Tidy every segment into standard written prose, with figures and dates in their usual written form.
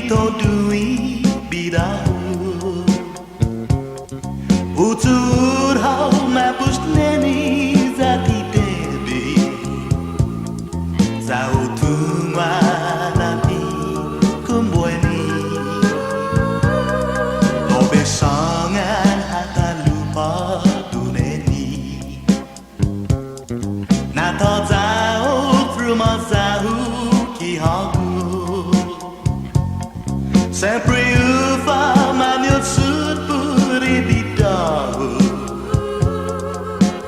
dui bidau Utur hau ma pustleni zati tebi Zau tuma nani kumbueni Lobe sangan hata lupa duneni Nato zau fruma zau ki hagu Sempre ufa manil sud puri di dahu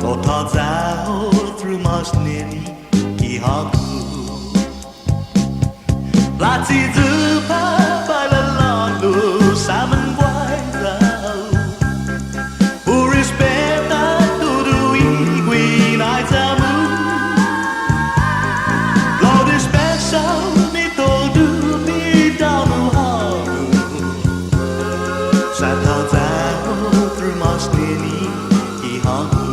Lota zau through mas nini ki hagu Lati zupa baila lalu saman guai rau O respeta tudo iguin ai tamu Lo dispensa mi todo mi damu Satau zau through mas nini ki hagu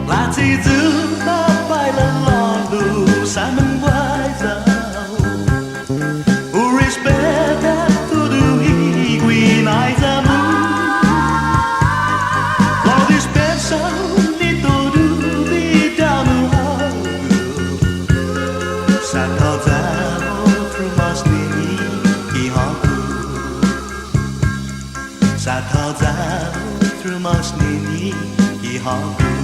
Lati zupa baila lalu saman guai zau O respeta tudo iguin ai zamu Lo dispensa ni tudo vida no hagu Satau zau through mas nini ki hagu Satau zau through mas nini ki hagu